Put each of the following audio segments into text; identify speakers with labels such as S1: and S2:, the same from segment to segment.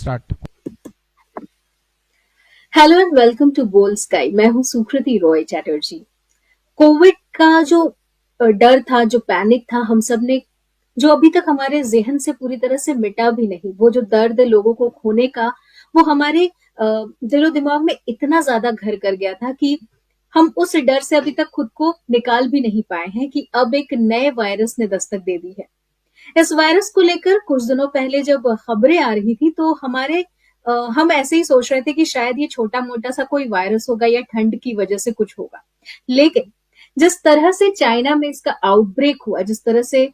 S1: Start.
S2: Hello and welcome to Boldsky. मैं हूं सुकृति Roy Chatterjee. Covid का जो डर था, जो पैनिक था, हम सब ने, जो अभी तक हमारे ज़हन से पूरी तरह से मिटा भी नहीं, वो जो दर्द है लोगों को खोने का, वो हमारे दिलो-दिमाग में इतना ज़्यादा घर कर गया था कि हम उस डर से अभी तक खुद को निकाल भी नहीं पाए हैं कि अब एक नए वायरस ने दस्तक दे दी है। इस वायरस को लेकर कुछ दिनों पहले जब खबरें आ रही थी तो हम ऐसे ही सोच रहे थे कि शायद ये छोटा-मोटा सा कोई वायरस होगा या ठंड की वजह से कुछ होगा। लेकिन जिस तरह से चाइना में इसका आउटब्रेक हुआ, जिस तरह से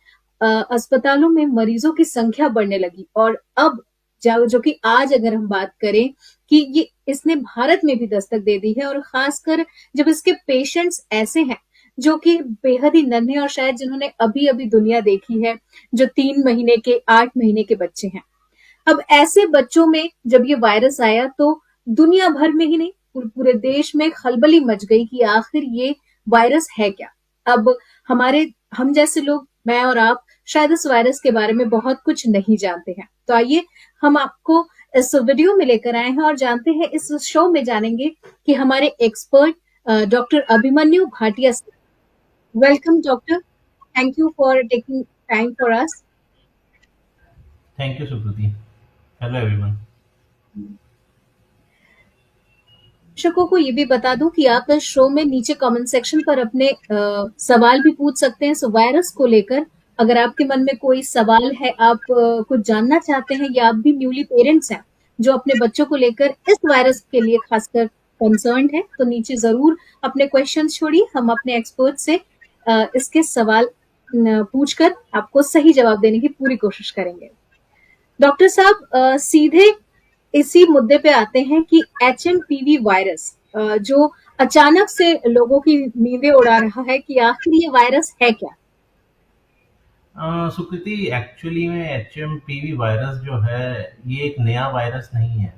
S2: अस्पतालों में मरीजों की संख्या बढ़ने लगी और अब जो कि आज अगर हम बात करें कि ये इसने भारत में भी दस्तक दे दी है और खासकर जब इसके पेशेंट्स ऐसे हैं जो कि बेहद ही नन्हे और शायद जिन्होंने अभी-अभी दुनिया देखी है, जो 3 महीने के, 8 महीने के बच्चे हैं। अब ऐसे बच्चों में जब ये वायरस आया तो दुनिया भर में ही नहीं, पूरे देश में खलबली मच गई कि आखिर ये वायरस है क्या? अब हम जैसे लोग, मैं और आप, शायद इस वायरस के बारे में बहुत कुछ नहीं जानते हैं। तो आइए हम आपको इस वीडियो में लेकर आए हैं और जानते हैं, इस शो में जानेंगे कि हमारे एक्सपर्ट डॉक्टर अभिमन्यु भाटिया से। Welcome doctor, thank you for taking time for us.
S3: Thank you, Sukriti. Hello, everyone.
S2: दर्शकों को ये भी बता दूं कि आप इस शो में नीचे कमेंट सेक्शन पर अपने सवाल भी पूछ सकते हैं। सो वायरस को लेकर अगर आपके मन में कोई सवाल है, आप कुछ जानना चाहते हैं या आप भी न्यूली पेरेंट्स हैं जो अपने बच्चों को लेकर इस वायरस के लिए खासकर कंसर्न्ड है, तो नीचे जरूर अपने क्वेश्चन छोड़िए। हम अपने एक्सपर्ट से इसके सवाल पूछकर आपको सही जवाब देने की पूरी कोशिश करेंगे। डॉक्टर साहब, सीधे इसी मुद्दे पे आते हैं कि एचएमपीवी वायरस जो अचानक से लोगों की नींदें उड़ा रहा है, कि आखिर ये वायरस है क्या?
S3: सुकृति, एक्चुअली में एचएमपीवी वायरस जो है ये एक नया वायरस नहीं है।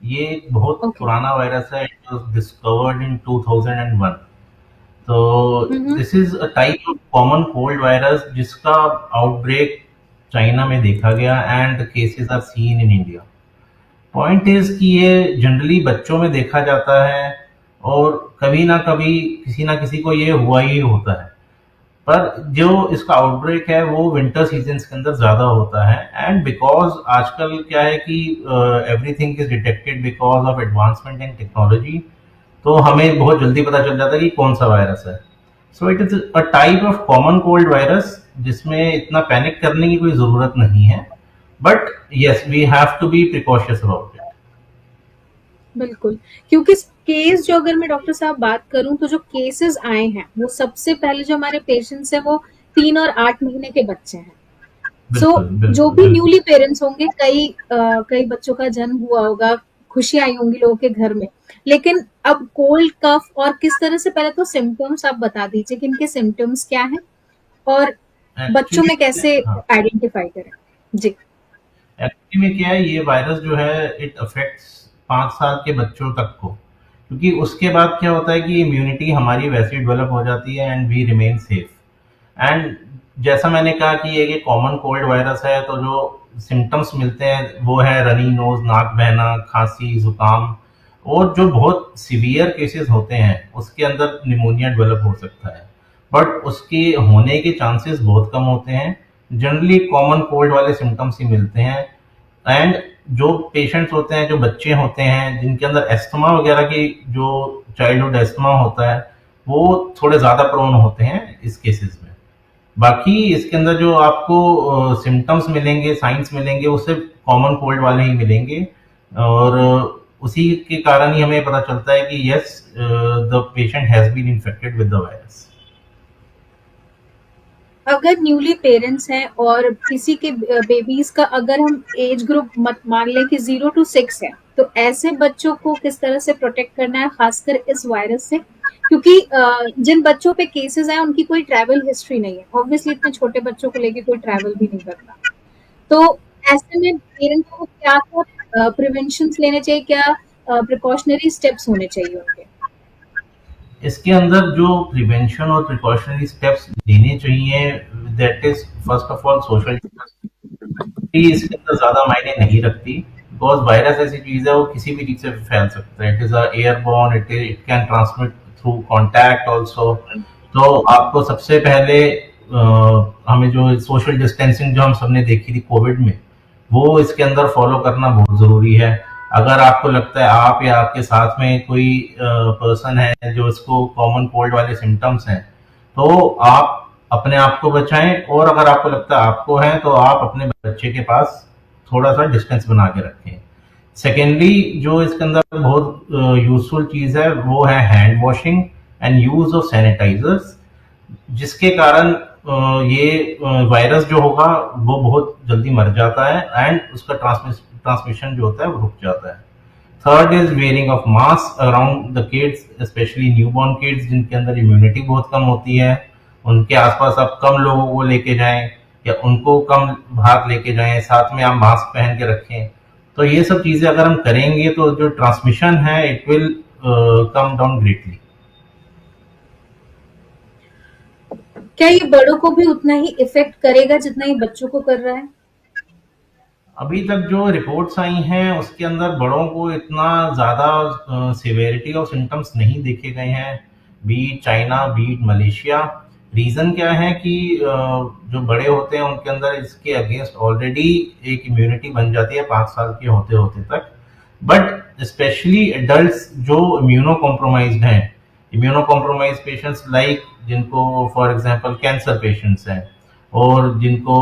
S3: ये एक बहुत
S2: ओके।
S3: पुराना वायरस है। It was discovered in 2001। तो
S2: hmm.
S3: This is a type of common cold virus जिसका आउटब्रेक चाइना में देखा गया and cases are seen in India. Point is कि ये जनरली बच्चों में देखा जाता है और कभी ना कभी किसी ना किसी को ये हुआ ही होता है। पर जो इसका आउटब्रेक है वो विंटर सीजन के अंदर ज्यादा होता है एंड बिकॉज आजकल क्या है कि everything is detected because of advancement in technology. तो हमें बहुत जल्दी पता चल जाता है कि कौन सा वायरस है। So it is a type of common cold virus जिसमें इतना पैनिक करने की कोई जरूरत नहीं है। But yes, we have to be precautious about it.
S2: बिल्कुल, क्योंकि केस जो, अगर मैं डॉक्टर साहब बात करूं, तो जो केसेस आए हैं वो सबसे पहले जो हमारे पेशेंट्स हैं वो 3 और 8 महीने के बच्चे हैं। सो
S3: बिल्कुल
S2: जो
S3: बिल्कुल
S2: भी
S3: बिल्कुल।
S2: न्यूली पेरेंट्स होंगे, कई बच्चों का जन्म हुआ होगा, खुशी आई होंगी लोगों के घर में। लेकिन अब कोल्ड कफ और किस तरह से, पहले तो सिम्टम्स आप बता दीजिए कि इनके सिम्टम्स क्या हैं और बच्चों
S3: एक्चुअली
S2: में कैसे
S3: हाँ,
S2: आइडेंटिफाई करें? जी।
S3: एक्चुअली में क्या है, ये वायरस जो है इट अफेक्ट्स 5 साल के बच्चों तक को। क्योंकि उसके बाद क्या होता है कि इम्यूनिटी हमारी वैसे डेवलप हो जाती है and we remain safe. And जैसा मैंने कहा कि ये कॉमन कोल्ड वायरस है, तो जो सिम्टम्स मिलते हैं वो है रनी नोज, नाक बहना, खांसी, जुकाम। और जो बहुत सीवियर केसेस होते हैं उसके अंदर निमोनिया डेवलप हो सकता है। बट उसके होने के चांसेस बहुत कम होते हैं। जनरली कॉमन कोल्ड वाले सिम्टम्स ही मिलते हैं। एंड जो पेशेंट्स होते हैं, जो बच्चे होते हैं जिनके अंदर एस्थमा वगैरह की, जो चाइल्डहुड एस्थमा होता है, वो थोड़े ज़्यादा प्रोन होते हैं इस केसेस में। बाकी इसके अंदर जो आपको सिम्टम्स मिलेंगे, साइंस मिलेंगे, वो सिर्फ कॉमन कोल्ड वाले ही मिलेंगे। और उसी के कारण ही हमें पता चलता है कि yes, the patient has been infected with the virus.
S2: अगर न्यूली पेरेंट्स हैं और किसी के बेबीज का अगर हम एज ग्रुप मत मान लें कि 0 to 6 है, तो ऐसे बच्चों को किस तरह से प्रोटेक्ट करना है खासकर इस वायरस से? क्योंकि जिन बच्चों पे केसेस हैं उनकी कोई ट्रैवल हिस्ट्री नहीं है, ऑब्वियसली इतने छोटे बच्चों को लेके कोई ट्रैवल भी नहीं करता। तो ऐसे में पेरेंट्स को क्या क्या प्रिवेंशन लेने चाहिए, क्या प्रिकॉशनरी स्टेप्स होने चाहिए उनके?
S3: इसके अंदर जो प्रिवेंशन और प्रिकॉशनरी स्टेप्स लेने चाहिए, that is first of all social. इसके अंदर ज्यादा मायने नहीं रखती। बिकॉज वायरस ऐसी चीज है वो किसी भी चीज से फैल सकता है, it is airborne, it can transmit through contact also. तो आपको सबसे पहले हमें जो सोशल डिस्टेंसिंग जो हम सबने देखी थी कोविड में, वो इसके अंदर फॉलो करना बहुत जरूरी है। अगर आपको लगता है आप या आपके साथ में कोई पर्सन है जो इसको कॉमन कोल्ड वाले सिम्टम्स हैं, तो आप अपने आप को बचाएं, और अगर आपको लगता है आपको है तो आप अपने बच्चे के पास थोड़ा सा डिस्टेंस बना के रखें। सेकेंडली, जो इसके अंदर बहुत यूजफुल चीज है वो है hand washing and use of sanitisers, जिसके कारण ये वायरस जो होगा वो बहुत जल्दी मर जाता है एंड उसका ट्रांसमिशन जो होता है वो रुक जाता है। Third is wearing of mask around the kids, specially newborn kids जिनके अंदर इम्यूनिटी बहुत कम होती है। उनके आसपास आप कम लोगों को लेके जाएं या उनको कम बाहर लेके जाएं, साथ में आप मास्क पहन के रखें। तो ये सब चीजें अगर हम करेंगे तो जो ट्रांसमिशन है it will come down greatly.
S2: क्या ये बड़ों को भी उतना ही इफेक्ट करेगा जितना ये बच्चों को कर रहा है?
S3: अभी तक जो रिपोर्ट्स आई हैं उसके अंदर बड़ों को इतना ज़्यादा सिवेरिटी ऑफ सिम्टम्स नहीं देखे गए हैं, beat China beat Malaysia. Reason क्या है कि जो बड़े होते हैं उनके अंदर इसके अगेंस्ट ऑलरेडी एक इम्यूनिटी बन जाती है 5 साल के होते होते तक। बट स्पेशली एडल्ट्स जो इम्यूनो कॉम्प्रोमाइज्ड हैं, इम्यूनो कॉम्प्रोमाइज पेशेंट्स लाइक जिनको फॉर एग्जांपल कैंसर पेशेंट्स हैं, और जिनको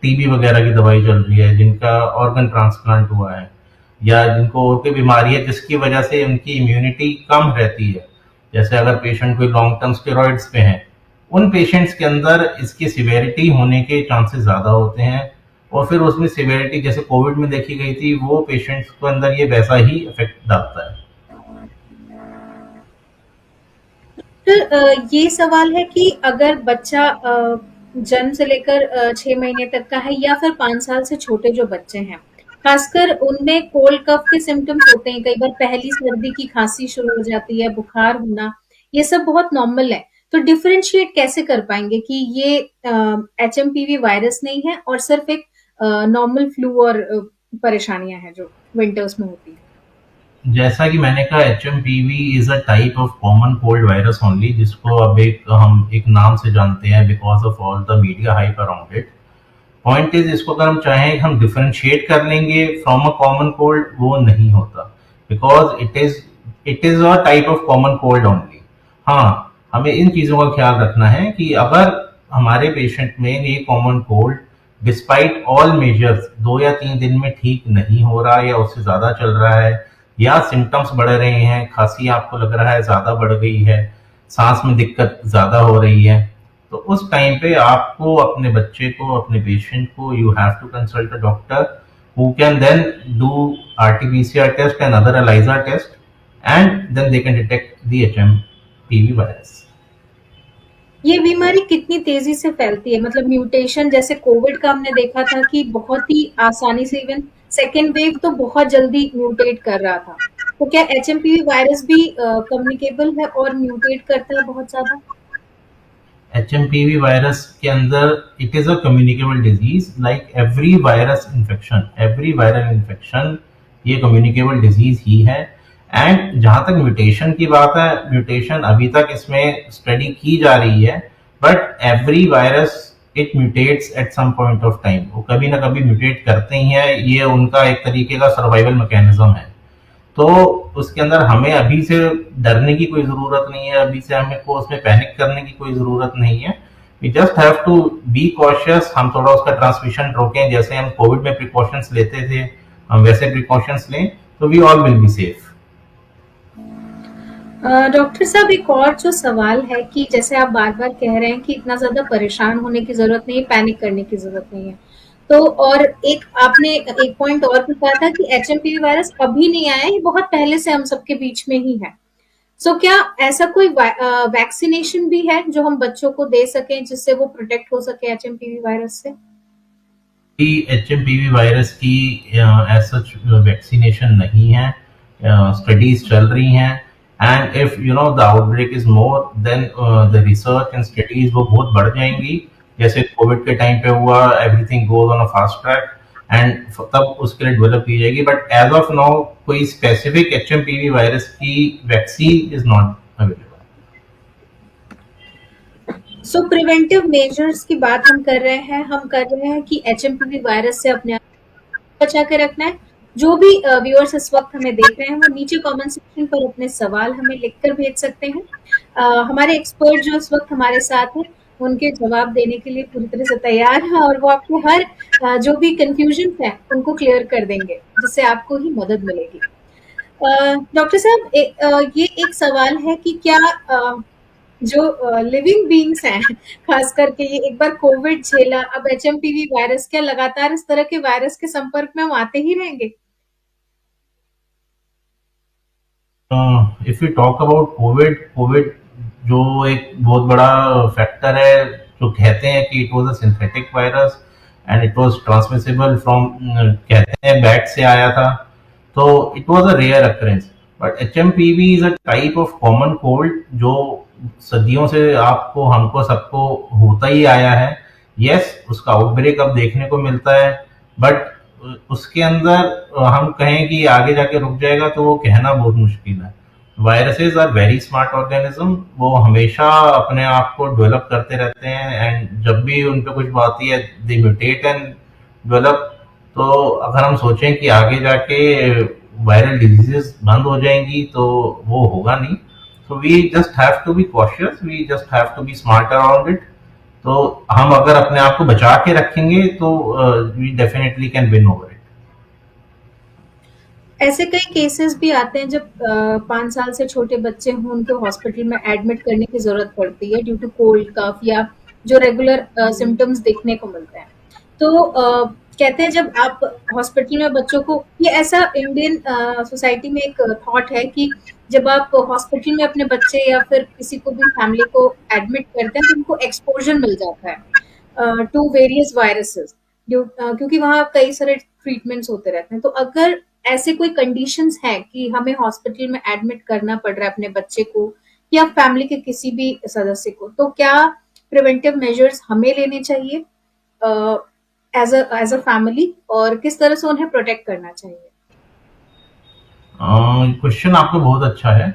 S3: टीबी वगैरह की दवाई चल रही है, जिनका ऑर्गन ट्रांसप्लांट हुआ है, या जिनको और कोई बीमारी है जिसकी वजह से उनकी इम्यूनिटी कम रहती है, जैसे अगर पेशेंट कोई लॉन्ग टर्म स्टेरॉइड्स पे हैं, उन पेशेंट्स के अंदर इसकी सिवेरिटी होने के चांसेस ज़्यादा होते हैं। और फिर उसमें सिवेरिटी जैसे कोविड में देखी गई थी, वो पेशेंट्स के अंदर ये वैसा ही इफेक्ट डालता है।
S2: तो ये सवाल है कि अगर बच्चा जन्म से लेकर 6 महीने तक का है या फिर 5 साल से छोटे जो बच्चे हैं, खासकर उनमें कोल्ड कफ के सिम्टम्स होते हैं, कई बार पहली सर्दी की खांसी शुरू हो जाती है, बुखार होना, ये सब बहुत नॉर्मल है। तो डिफरेंशिएट कैसे कर पाएंगे कि ये एचएमपीवी वायरस नहीं है और सिर्फ एक नॉर्मल फ्लू और परेशानियां हैं जो विंटर्स में होती है?
S3: जैसा कि मैंने कहा, HMPV is a type of common cold virus only, जिसको अब हम एक नाम से जानते हैं because of all the media hype around it. Point is, इसको अगर हम चाहें हम डिफरेंशिएट कर लेंगे फ्रॉम अ कॉमन कोल्ड, वो नहीं होता, because it is a type of common cold only. हाँ, हमें इन चीजों का ख्याल रखना है कि अगर हमारे पेशेंट में ये common cold despite all measures 2 या 3 दिन में ठीक नहीं हो रहा है, या उससे ज्यादा चल रहा है, या सिम्टम्स बढ़ रहे हैं, खांसी आपको लग रहा है ज्यादा बढ़ गई है, सांस में दिक्कत ज्यादा हो रही है, तो उस टाइम पे आपको अपने बच्चे को, अपने पेशेंट को, you have to consult a doctor who can then do RTPCR test and other ELISA test, and then they can detect the HMPV virus.
S2: ये बीमारी कितनी तेजी से फैलती है? मतलब म्यूटेशन जैसे कोविड का हमने देखा था कि बहुत ही आसानी से, इवन सेकेंड वेव तो बहुत जल्दी म्यूटेट कर रहा था। तो क्या एचएमपीवी वायरस भी कम्युनिकेबल है और म्यूटेट करता है बहुत ज्यादा?
S3: एचएमपीवी वायरस के अंदर it is a communicable disease like every virus infection, every viral infection ये कम्युनिकेबल डिजीज ही है। एंड जहां तक म्यूटेशन की बात है, म्यूटेशन अभी तक इसमें स्टडी की जा रही है, but every virus it mutates at some point of time, वो कभी ना कभी म्यूटेट करते ही हैं, ये उनका एक तरीके का सर्वाइवल मैकेनिज्म है। तो उसके अंदर हमें अभी से डरने की कोई जरूरत नहीं है, अभी से हमें को उसमें पैनिक करने की कोई जरूरत नहीं है। We just have to be cautious, हम थोड़ा उसका ट्रांसमिशन रोकें, जैसे हम कोविड में प्रिकॉशंस लेते थे हम वैसे प्रिकॉशंस लें, तो we all will be safe.
S2: Doctor साहब, एक और जो सवाल है कि जैसे आप बार बार कह रहे हैं कि इतना ज्यादा परेशान होने की जरूरत नहीं है, पैनिक करने की जरूरत नहीं है, तो और एक आपने एक पॉइंट और भी कहा था कि एचएमपीवी वायरस अभी नहीं आया है, ये बहुत पहले से हम सबके बीच में ही है। सो क्या ऐसा कोई वैक्सीनेशन भी है जो हम बच्चों को दे सकें जिससे वो प्रोटेक्ट हो सके एचएमपीवी वायरस से?
S3: एचएमपीवी वायरस की एज सच वैक्सीनेशन नहीं है, स्टडीज चल रही हैं, and if you know the outbreak is more than the research and studies वो बहुत बढ़ जाएंगी, जैसे कोविड के टाइम पे हुआ, everything goes on a fast track. And तब उसके लिए डेवलप की जाएगी, बट एज ऑफ नाउ कोई स्पेसिफिक HMPV वायरस की vaccine is not available.
S2: So preventive measures की बात हम कर रहे हैं कि एचएमपीवी वायरस से अपने आप बचा के रखना है। जो भी व्यूअर्स इस वक्त हमें देख रहे हैं वो नीचे कमेंट सेक्शन पर अपने सवाल हमें लिखकर भेज सकते हैं। हमारे एक्सपर्ट जो इस वक्त हमारे साथ हैं उनके जवाब देने के लिए पूरी तरह से तैयार हैं और वो आपके हर जो भी कंफ्यूजन है उनको क्लियर कर देंगे जिससे आपको ही मदद मिलेगी। डॉक्टर साहब ये एक सवाल है कि क्या जो लिविंग बीइंग्स हैं खास करके ये एक बार कोविड झेला, अब एचएमपीवी वायरस, क्या लगातार इस तरह के वायरस के संपर्क में हम आते ही रहेंगे?
S3: If you talk about Covid जो एक बहुत बड़ा फैक्टर है, जो कहते हैं कि it was a synthetic virus and it was transmissible from, कहते हैं बैट से आया था, तो it was a rare occurrence. But HMPV is a type of common cold जो सदियों से आपको हमको सबको होता ही आया है। यस, उसका आउटब्रेक अब देखने को मिलता है, बट उसके अंदर हम कहें कि आगे जाके रुक जाएगा तो वो कहना बहुत मुश्किल है। Viruses are very smart organism, वो हमेशा अपने आप को डेवलप करते रहते हैं, एंड जब भी उन पे कुछ बात है दे म्यूटेट एंड डेवलप। तो अगर हम सोचें कि आगे जाके वायरल डिजीजेस बंद हो जाएंगी तो वो होगा नहीं। So we just have to be cautious, we just have to be smart around it. तो हम अगर अपने आप को बचा के रखेंगे तो we definitely can win over it.
S2: ऐसे कई केसेस भी आते हैं जब 5 साल से छोटे बच्चे हों उनको हॉस्पिटल में एडमिट करने की जरूरत पड़ती है ड्यू टू कोल्ड कफ या जो रेगुलर सिम्टम्स देखने को मिलते हैं। तो कहते हैं जब आप हॉस्पिटल में बच्चों को, ये ऐसा इंडियन सोसाइटी में एक थॉट है कि जब आप हॉस्पिटल में अपने बच्चे या फिर किसी को भी फैमिली को एडमिट करते हैं तो उनको एक्सपोजर मिल जाता है टू वेरियस वायरसेस, क्योंकि वहाँ कई सारे ट्रीटमेंट्स होते रहते हैं। तो अगर ऐसे कोई कंडीशंस हैं कि हमें हॉस्पिटल में एडमिट करना पड़ रहा है अपने बच्चे को या फैमिली के किसी भी सदस्य को, तो क्या प्रिवेंटिव मेजर्स हमें लेने चाहिए एज अ फैमिली और किस तरह से उन्हें प्रोटेक्ट करना चाहिए?
S3: क्वेश्चन आपका बहुत अच्छा है।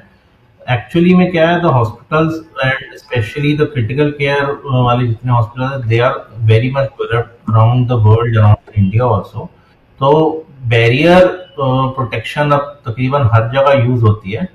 S3: एक्चुअली में क्या है, the hospitals and specially the critical care वाले जितने hospital they are very much developed around the world, around India also. तो बैरियर प्रोटेक्शन अब तकरीबन हर जगह यूज होती है,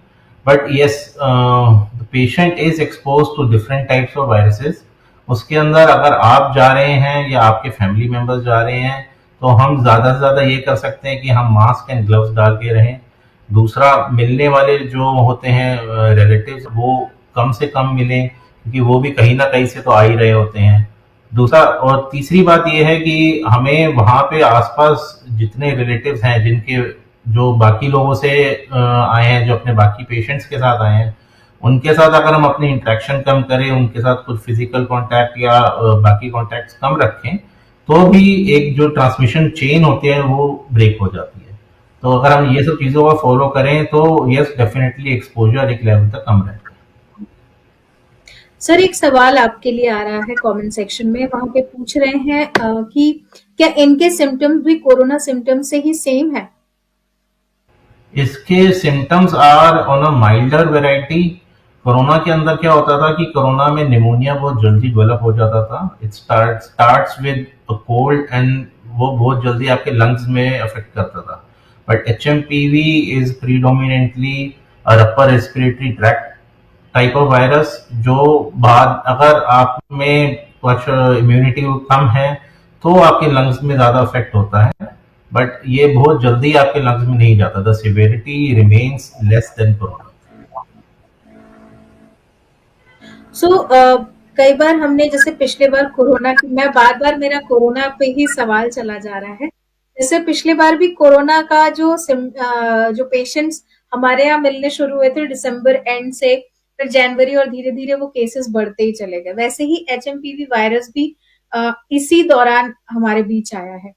S3: but yes the patient is expose to different types of viruses. उसके अंदर अगर आप जा रहे हैं या आपके फैमिली मेंबर्स जा रहे हैं तो हम ज़्यादा से ज़्यादा ये कर सकते हैं कि हम मास्क एंड ग्लव्स डाल के रहें। दूसरा, मिलने वाले जो होते हैं रिलेटिव्स वो कम से कम मिलें, क्योंकि वो भी कहीं ना कहीं से तो आ ही रहे होते हैं। दूसरा और तीसरी बात ये है कि हमें वहाँ पे आसपास जितने रिलेटिव्स हैं जिनके जो बाकी लोगों से आए हैं, जो अपने बाकी पेशेंट्स के साथ आए हैं, उनके साथ अगर हम अपनी इंटरेक्शन कम करें, उनके साथ कुछ फिजिकल कांटेक्ट या बाकी कांटेक्ट्स कम रखें, तो भी एक जो ट्रांसमिशन चेन होती है वो ब्रेक हो जाती है। तो अगर हम ये सब चीज़ों को फॉलो करें तो यस, डेफिनेटली एक्सपोजर एक लेवल तक कम रहता है।
S2: सर एक सवाल आपके लिए आ रहा है कमेंट सेक्शन में, वहां पे पूछ रहे हैं कि क्या इनके सिम्टम्स भी कोरोना सिम्टम्स से ही सेम है?
S3: इसके symptoms are on a milder variety. Corona के अंदर क्या होता था कि कोरोना में निमोनिया बहुत जल्दी डेवलप हो जाता था। It starts with a cold and वो बहुत जल्दी आपके लंग्स में अफेक्ट करता था। But HMPV is predominantly upper respiratory tract type of virus, जो बाद अगर आप में कुछ इम्यूनिटी कम है तो आपके लंग्स में ज्यादा अफेक्ट होता है, बट ये बहुत जल्दी आपके लंग्स में नहीं जाता। The severity remains less than corona.
S2: So कई बार हमने, जैसे पिछले बार कोरोना की, मैं बार बार मेरा कोरोना पे ही सवाल चला जा रहा है। जैसे पिछले बार भी कोरोना का जो पेशेंट्स हमारे यहाँ मिलने शुरू हुए थे दिसंबर एंड से, फिर जनवरी, और धीरे धीरे वो केसेस बढ़ते ही चले गए। वैसे ही एचएमपीवी वायरस भी इसी दौरान हमारे बीच आया है।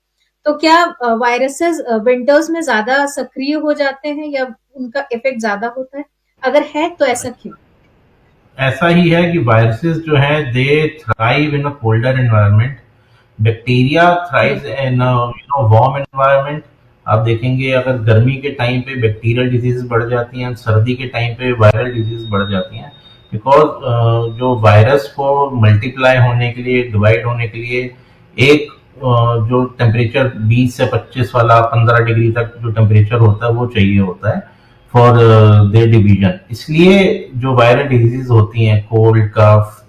S2: तो क्या वायरसेस विंटर्स में ज्यादा सक्रिय हो जाते हैं या उनका इफेक्ट ज्यादा होता है? अगर है तो ऐसा क्यों?
S3: ऐसा ही है कि वायरसेस जो हैं they thrive in a colder environment. Bacteria thrives
S2: बिल्कुल।
S3: In warm environment. आप देखेंगे अगर गर्मी के टाइम पे बैक्टीरियल डिजीज बढ़ जाती हैं, सर्दी के टाइम पे वायरल डिजीज बढ़ जाती हैं, बिकॉज जो वायरस को मल्टीप्लाई होने के लिए, डिवाइड होने के लिए एक जो टेम्परेचर 20 से 25 वाला 15 डिग्री तक जो टेम्परेचर होता है वो चाहिए होता है फॉर देयर डिवीजन। इसलिए जो वायरल डिजीज होती हैं, कोल्ड कफ,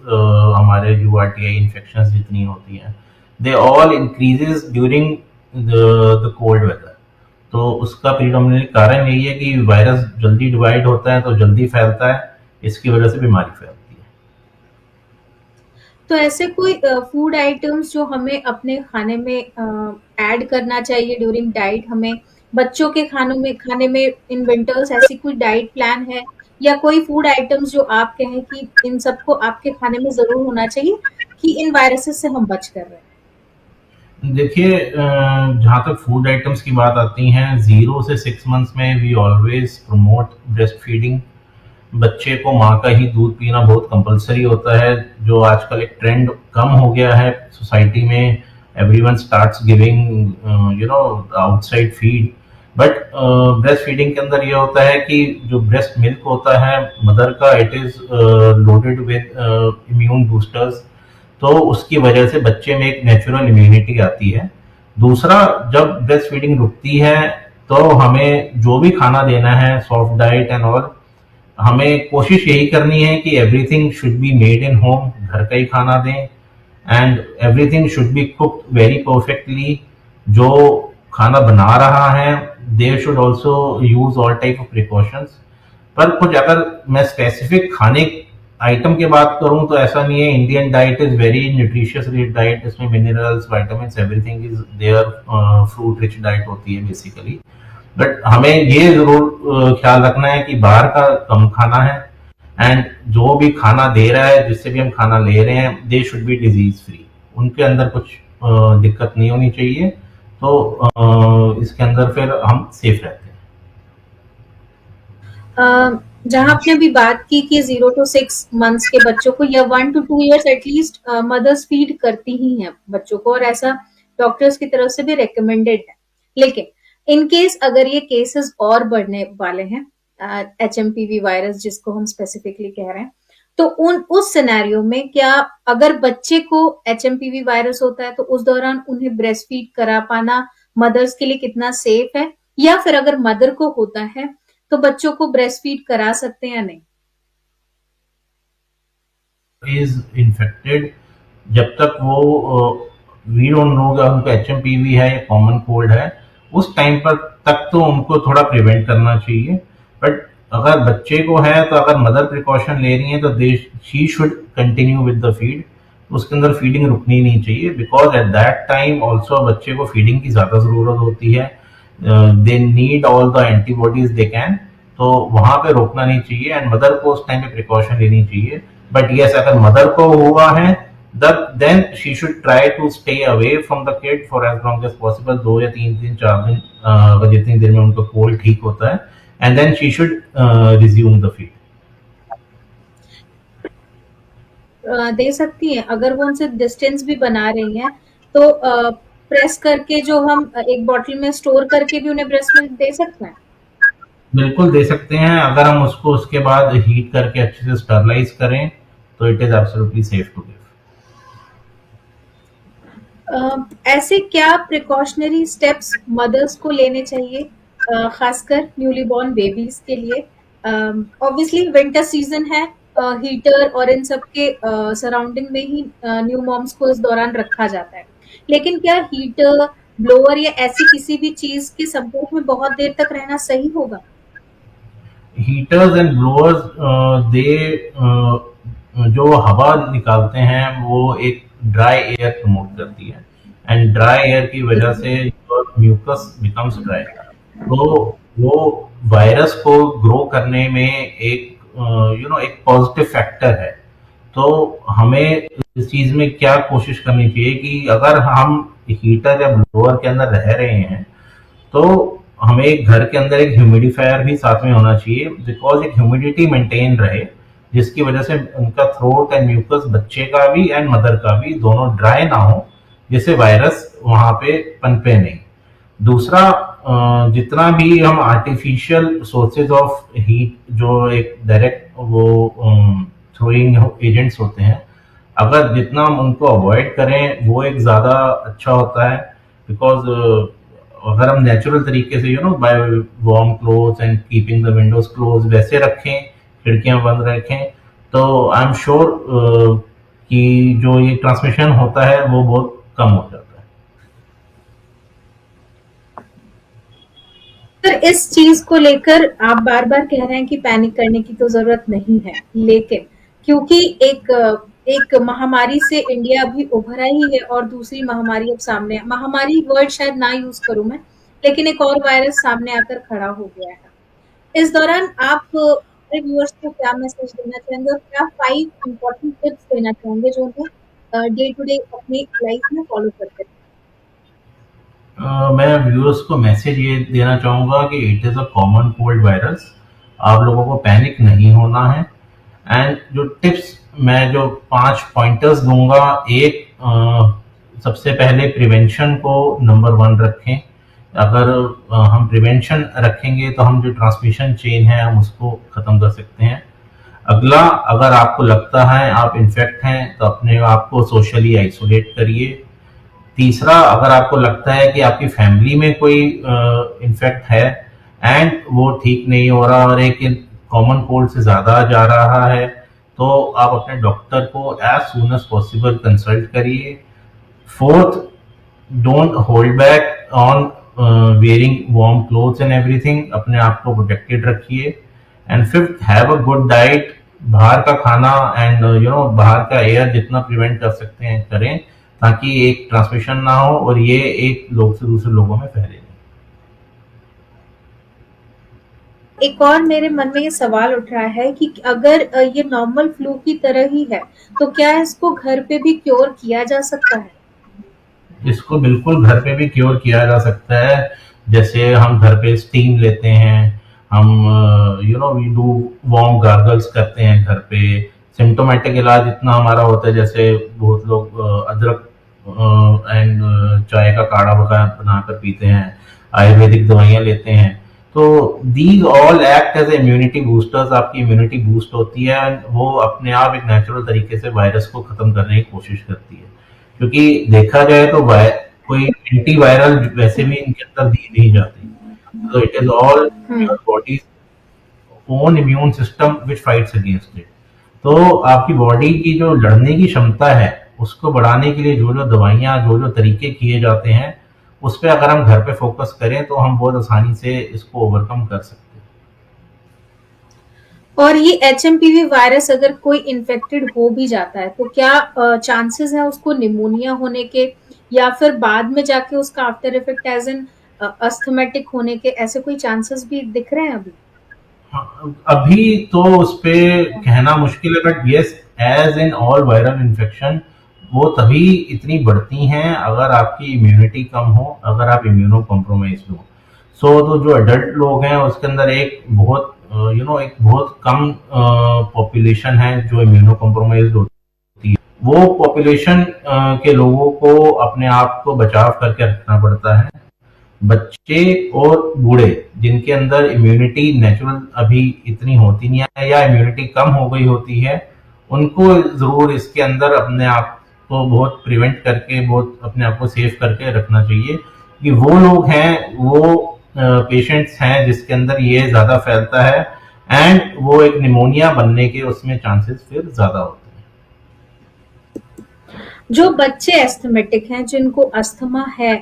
S3: हमारे यूआरटीआई इन्फेक्शन जितनी होती हैं, they all increases during the cold weather. तो उसका प्रीडोमिनेंट कारण यही है कि वायरस जल्दी डिवाइड होता है तो जल्दी फैलता है, इसकी वजह से बीमारी फैलती है।
S2: तो ऐसे कोई फूड आइटम्स जो हमें अपने खाने में ऐड करना चाहिए ड्यूरिंग डाइट, हमें बच्चों के खाने में इन विंटर्स ऐसी कोई डाइट प्लान है, या कोई फूड आइटम्स जो आप कहें कि इन सबको आपके खाने में जरूर होना चाहिए कि इन वायरसेस से हम बच कर रहे हैं?
S3: देखिए, जहाँ तक फूड आइटम्स की बात आती हैं, 0 से 6 मंथ्स में we always promote breastfeeding. बच्चे को माँ का ही दूध पीना बहुत कंपलसरी होता है। जो आजकल एक ट्रेंड कम हो गया है सोसाइटी में, everyone starts giving outside feed, but breast feeding के अंदर ये होता है कि जो ब्रेस्ट मिल्क होता है मदर का, it is loaded with immune boosters. तो उसकी वजह से बच्चे में एक नेचुरल इम्यूनिटी आती है। दूसरा, जब ब्रेस्ट फीडिंग रुकती है तो हमें जो भी खाना देना है, सॉफ्ट डाइट एंड ऑल, हमें कोशिश यही करनी है कि everything should be made in home, घर का ही खाना दें, and everything should be cooked very perfectly. जो खाना बना रहा है, they should also use all type of precautions. पर कुछ अगर मैं स्पेसिफिक खाने आइटम की बात करूं तो ऐसा नहीं है। Indian diet is very nutritious rich diet, इसमें minerals, vitamin, everything is there, fruit rich diet होती है बेसिकली। बट हमें ये जरूर ख्याल रखना है कि बाहर का कम खाना है, एंड जो भी खाना दे रहा है, जिससे भी हम खाना ले रहे हैं, they should be disease free. उनके अंदर कुछ दिक्कत नहीं होनी चाहिए, तो इसके अंदर फिर हम सेफ रहते हैं।
S2: जहां आपने अभी बात की कि 0 to 6 मंथ्स के बच्चों को या 1 to 2 years at least mothers feed करती ही हैं बच्चों को, और ऐसा डॉक्टर्स की तरफ से भी रिकमेंडेड है। लेकिन इन केस अगर ये केसेस और बढ़ने वाले हैं, HMPV वायरस जिसको हम स्पेसिफिकली कह रहे हैं, तो उस सिनेरियो में क्या, अगर बच्चे को HMPV वायरस होता है तो उस दौरान उन्हें ब्रेस्ट फीड करा पाना मदर्स के लिए कितना सेफ है, या फिर अगर मदर को होता है तो बच्चों को ब्रेस्ट फीड करा सकते हैं या नहीं?
S3: इज इन्फेक्टेड, जब तक वो वी डोंट नो कि उनको HMPV है या कॉमन कोल्ड है, उस टाइम पर तक तो उनको थोड़ा प्रिवेंट करना चाहिए। बट अगर बच्चे को है, तो अगर मदर प्रिकॉशन ले रही है तो they she should continue with the feed. उसके अंदर फीडिंग रुकनी नहीं चाहिए, because at that time also बच्चे को फीडिंग की ज्यादा जरूरत होती है। They need all the antibodies they can, तो वहां पे रोकना नहीं चाहिए, एंड मदर को उस टाइम पे प्रिकॉशन लेनी चाहिए। बट यस, अगर मदर को हुआ है, then she should try to stay away from the kid for as long as possible, 2 या 3 दिन, 4 दिन, जितनी देर में उनका कोल्ड ठीक होता है, and then she should resume the feed।
S2: दे सकती हैं अगर वो उनसे डिस्टेंस भी बना रही हैं, तो प्रेस करके जो हम एक बॉटल में स्टोर करके भी उन्हें ब्रेस्ट मिल्क दे सकते हैं?
S3: बिल्कुल दे सकते हैं, अगर हम उसको उसके बाद हीट करके अच्छे से स्टरलाइज करें तो it is absolutely safe to give.
S2: ऐसे क्या प्रिकॉशनरी स्टेप्स मदर्स को लेने चाहिए, खासकर न्यूली बॉर्न बेबीज के लिए? ऑब्वियसली विंटर सीजन है, हीटर और इन सब के सराउंडिंग में ही न्यू मॉम्स को इस दौरान रखा जाता है, लेकिन क्या हीटर, ब्लोअर या ऐसी किसी भी चीज के संपर्क में बहुत देर तक रहना सही होगा?
S3: हीटर्स एंड ब्लोअर्स, दे जो हवा निकालते हैं वो एक ड्राई एयर प्रमोट करती है, एंड ड्राई एयर की वजह से म्यूकस बिकम्स ड्राई। तो वो वायरस को ग्रो करने में एक एक पॉजिटिव फैक्टर है। तो हमें इस चीज में क्या कोशिश करनी चाहिए कि अगर हम हीटर या ब्लोअर के अंदर रह रहे हैं, तो हमें घर के अंदर एक ह्यूमिडिफायर भी साथ में होना चाहिए, बिकॉज एक ह्यूमिडिटी मेंटेन रहे, जिसकी वजह से उनका थ्रोट एंड म्यूकस, बच्चे का भी एंड मदर का भी, दोनों ड्राई ना हो, जिससे वायरस वहां पे पनपे नहीं। दूसरा, जितना भी हम आर्टिफिशियल सोर्सेज ऑफ हीट जो एक डायरेक्ट वो थ्रोइंग एजेंट्स होते हैं, अगर जितना हम उनको अवॉइड करें वो एक ज़्यादा अच्छा होता है। बिकॉज अगर हम नेचुरल तरीके से by warm clothes and keeping the windows close वैसे रखें, खिड़कियां बंद रखें, तो आई एम श्योर कि जो ये ट्रांसमिशन होता है वो बहुत कम हो जाता है।
S2: सर, इस चीज को लेकर आप बार बार कह रहे हैं कि पैनिक करने की तो जरूरत नहीं है, लेकिन क्योंकि एक महामारी से इंडिया अभी उभरा ही है और दूसरी महामारी अब सामने है। महामारी वर्ड शायद ना यूज करूं मैं, लेकिन एक और वायरस सामने आकर खड़ा हो गया है। इस दौरान आप अपने व्यूअर्स को क्या मैसेज देना चाहेंगे और क्या 5 इम्पोर्टेंट टिप्स देना चाहेंगे जो उन्हें डे टू डे अपनी लाइफ में फॉलो करते हैं?
S3: मैं व्यूअर्स को मैसेज ये देना चाहूँगा कि it is a common cold virus. आप लोगों को पैनिक नहीं होना है। एंड जो टिप्स मैं जो 5 पॉइंटर्स दूँगा, एक सबसे पहले प्रिवेंशन को नंबर 1 रखें। अगर हम प्रिवेंशन रखेंगे तो हम जो ट्रांसमिशन चेन है हम उसको ख़त्म कर सकते हैं। अगला, अगर आपको लगता है आप इन्फेक्ट हैं तो अपने आप को सोशली आइसोलेट करिए। तीसरा, अगर आपको लगता है कि आपकी फैमिली में कोई इन्फेक्ट है एंड वो ठीक नहीं हो रहा और एक कॉमन कोल्ड से ज़्यादा जा रहा है, तो आप अपने डॉक्टर को as soon as possible consult करिए। Fourth, don't hold back on wearing warm clothes and everything, अपने आप को प्रोटेक्टेड रखिए। And fifth, have a good diet. बाहर का खाना एंड बाहर का एयर जितना प्रिवेंट कर सकते हैं करें, ताकि एक ट्रांसमिशन ना हो और ये एक लोग से दूसरे लोगों में फैले नहीं।
S2: एक और मेरे मन में ये सवाल उठ रहा है कि अगर ये नॉर्मल फ्लू की तरह ही है, तो क्या इसको घर पे भी क्योर किया जा सकता है?
S3: इसको बिल्कुल घर पे भी क्योर किया जा सकता है। जैसे हम घर पे स्टीम लेते हैं, हम वी डू वार्म गार्गल्स करते हैं घर पे। सिम्टोमेटिक इलाज इतना हमारा होता है, जैसे बहुत लोग अदरक एंड चाय का काढ़ा वगैरह बनाकर पीते हैं, आयुर्वेदिक दवाइयाँ लेते हैं। तो these all act as immunity boosters, आपकी इम्यूनिटी बूस्ट होती है and वो अपने आप एक नेचुरल तरीके से वायरस को खत्म करने की कोशिश करती है। क्योंकि देखा जाए तो कोई एंटीवायरल वैसे भी इनके अंदर दी नहीं जाती। तो it is all your body own immune system which fights against it. तो आपकी बॉडी की जो लड़ने की क्षमता है उसको बढ़ाने के लिए जो जो दवाइयाँ जो जो तरीके किए जाते हैं, उस पर अगर हम घर पे फोकस करें तो हम बहुत आसानी से इसको ओवरकम कर सकते हैं।
S2: और ये एचएमपीवी वायरस अगर कोई इन्फेक्टेड हो भी जाता है, तो क्या चांसेस है उसको निमोनिया होने के, या फिर बाद में जाके उसका after effect as an asthmatic होने के, ऐसे कोई चांसेस भी दिख रहे हैं अभी?
S3: हाँ, अभी तो उस पे कहना मुश्किल है, but yes, as in all viral infection वो तभी इतनी बढ़ती हैं अगर आपकी इम्यूनिटी कम हो, अगर आप इम्यूनो कॉम्प्रोमाइज हो। सो तो जो अडल्ट लोग हैं उसके अंदर एक बहुत एक बहुत कम पॉपुलेशन है जो इम्यूनो कॉम्प्रोमाइज होती है। वो पॉपुलेशन के लोगों को अपने आप को बचाव करके रखना पड़ता है। बच्चे और बूढ़े जिनके अंदर इम्यूनिटी नेचुरल अभी इतनी होती नहीं है या इम्यूनिटी कम हो गई होती है, उनको जरूर इसके अंदर अपने आप को बहुत प्रिवेंट करके, बहुत अपने आप को सेफ करके रखना चाहिए। कि वो लोग हैं, वो पेशेंट्स हैं जिसके अंदर ये ज्यादा फैलता है एंड वो एक निमोनिया बनने के उसमें चांसेस फिर ज्यादा होते हैं।
S2: जो बच्चे एस्थमेटिक हैं, जिनको अस्थमा है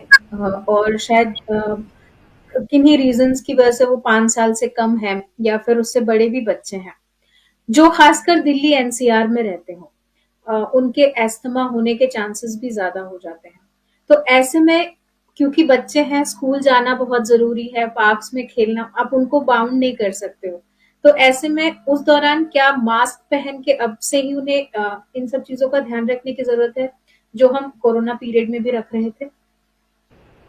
S2: और शायद किन्हीं रीजंस की वजह से वो 5 साल से कम है, या फिर उससे बड़े भी बच्चे हैं जो खासकर दिल्ली एनसीआर में रहते हो, उनके एस्थमा होने के चांसेस भी ज्यादा हो जाते हैं। तो ऐसे में, क्योंकि बच्चे हैं, स्कूल जाना बहुत जरूरी है, पार्क्स में खेलना, आप उनको बाउंड नहीं कर सकते हो। तो ऐसे में उस दौरान क्या मास्क पहन के अब से ही उन्हें इन सब चीजों का ध्यान रखने की जरूरत है, जो हम कोरोना पीरियड में भी रख रहे थे?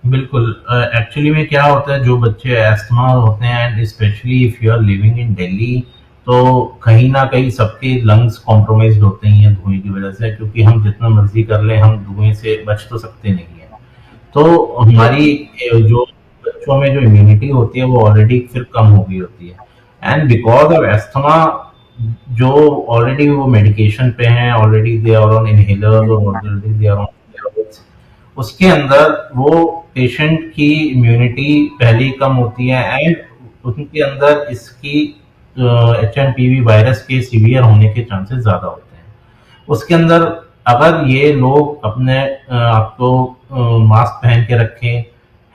S3: बिल्कुल। एक्चुअली में क्या होता है, जो बच्चे एस्थमा होते हैं and specially if you are living in Delhi, तो कहीं न कहीं सबके लंग्स कॉम्प्रोमाइज़्ड होते ही हैं धुएँ की वज़ह से, क्योंकि हम जितना मर्ज़ी कर लें, हम धुएँ से बच तो सकते नहीं हैं। तो हमारी
S2: बिल्कुल।
S3: जो बच्चों में जो इम्यूनिटी होती है वो ऑलरेडी फिर कम हो गई होती है, एंड बिकॉज ऑफ एस्थमा, जो ऑलरेडी वो मेडिकेशन पे हैं, already they are on inhalers और already they are on steroids, उसके अंदर वो पेशेंट की इम्यूनिटी पहले ही कम होती है, एंड उनके अंदर इसकी एचएनपीवी वायरस के सीवियर होने के चांसेस ज़्यादा होते हैं। उसके अंदर अगर ये लोग अपने आपको मास्क पहन के रखें,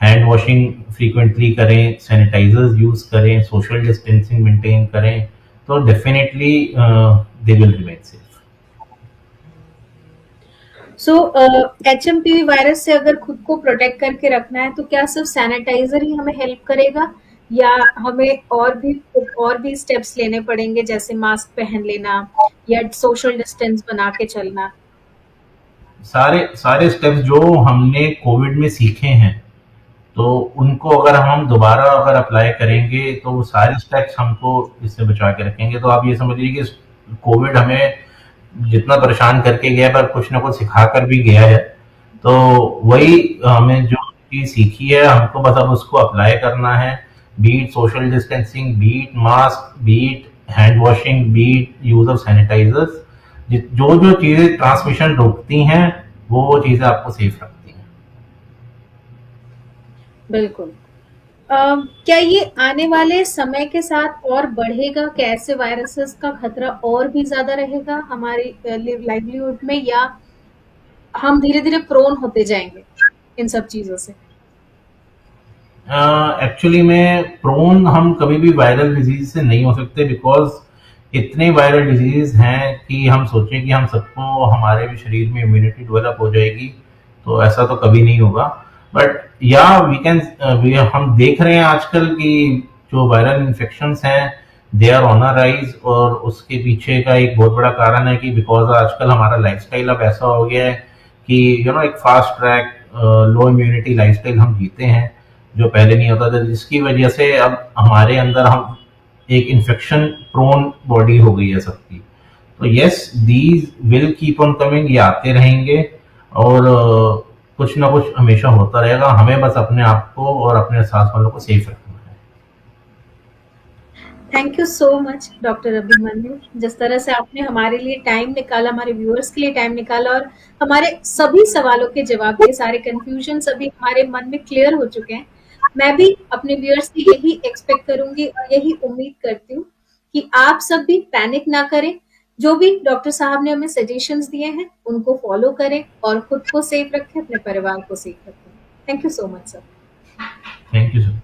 S3: हैंड वॉशिंग फ्रीक्वेंटली करें, सैनिटाइजर्स यूज करें, सोशल डिस्टेंसिंग मेंटेन करें, तो definitely they will remain safe.
S2: So HMPV virus से अगर खुद को प्रोटेक्ट करके रखना है तो क्या सिर्फ सैनिटाइजर ही हमें हेल्प करेगा या हमें और भी स्टेप्स लेने पड़ेंगे जैसे मास्क पहन लेना या सोशल डिस्टेंस बना के चलना?
S3: सारे सारे स्टेप्स जो हमने कोविड में सीखे हैं, तो उनको अगर हम दोबारा अगर अप्लाई करेंगे तो वो सारे स्टेप्स हमको इससे बचा के रखेंगे। तो आप ये समझ लीजिए कि कोविड हमें जितना परेशान करके गया, पर कुछ ना कुछ सिखा कर भी गया है। तो वही हमें जो चीज सीखी है, हमको बस अब उसको अप्लाई करना है। Be it social distancing, be it mask, be it hand washing, be it use of sanitizers, जो जो चीजें ट्रांसमिशन रोकती हैं वो चीजें आपको सेफ रखती हैं।
S2: बिल्कुल। क्या ये आने वाले समय के साथ और बढ़ेगा? क्या ऐसे वायरसेस का खतरा और भी ज्यादा रहेगा हमारी लाइवलीहुड में या हम धीरे धीरे प्रोन होते जाएंगे इन सब चीजों से?
S3: एक्चुअली में प्रोन हम कभी भी वायरल डिजीज से नहीं हो सकते, बिकॉज इतने वायरल डिजीज हैं कि हम सोचें कि हम सबको हमारे भी शरीर में इम्यूनिटी डेवलप हो जाएगी, तो ऐसा तो कभी नहीं होगा। बट या वी कैन, हम देख रहे हैं आजकल कि जो वायरल इन्फेक्शंस हैं they are on a rise, और उसके पीछे का एक बहुत बड़ा कारण है कि बिकॉज आजकल हमारा लाइफस्टाइल अब ऐसा हो गया है कि एक फास्ट ट्रैक लो इम्यूनिटी लाइफस्टाइल हम जीते हैं, जो पहले नहीं होता था, जिसकी वजह से अब हमारे अंदर हम एक इन्फेक्शन प्रोन बॉडी हो गई है सबकी। तो yes, these will keep on coming, ये आते रहेंगे, और कुछ ना कुछ हमेशा होता रहेगा। हमें बस अपने आप को और अपने साथ वालों को सेफ रखना है।
S2: Thank you so much doctor Abhimanyu, जिस तरह से आपने हमारे लिए टाइम निकाला, हमारे व्यूअर्स के लिए टाइम निकाला और हमारे सभी सवालों के जवाब दिए। सारे कंफ्यूजन सभी हमारे मन में क्लियर हो चुके हैं। मैं भी अपने व्यूअर्स से यही एक्सपेक्ट करूंगी और यही उम्मीद करती हूँ कि आप सब भी पैनिक ना करें। जो भी डॉक्टर साहब ने हमें सजेशंस दिए हैं उनको फॉलो करें और खुद को सेफ रखें, अपने परिवार को सेफ रखें। Thank you so much sir.
S3: Thank you sir.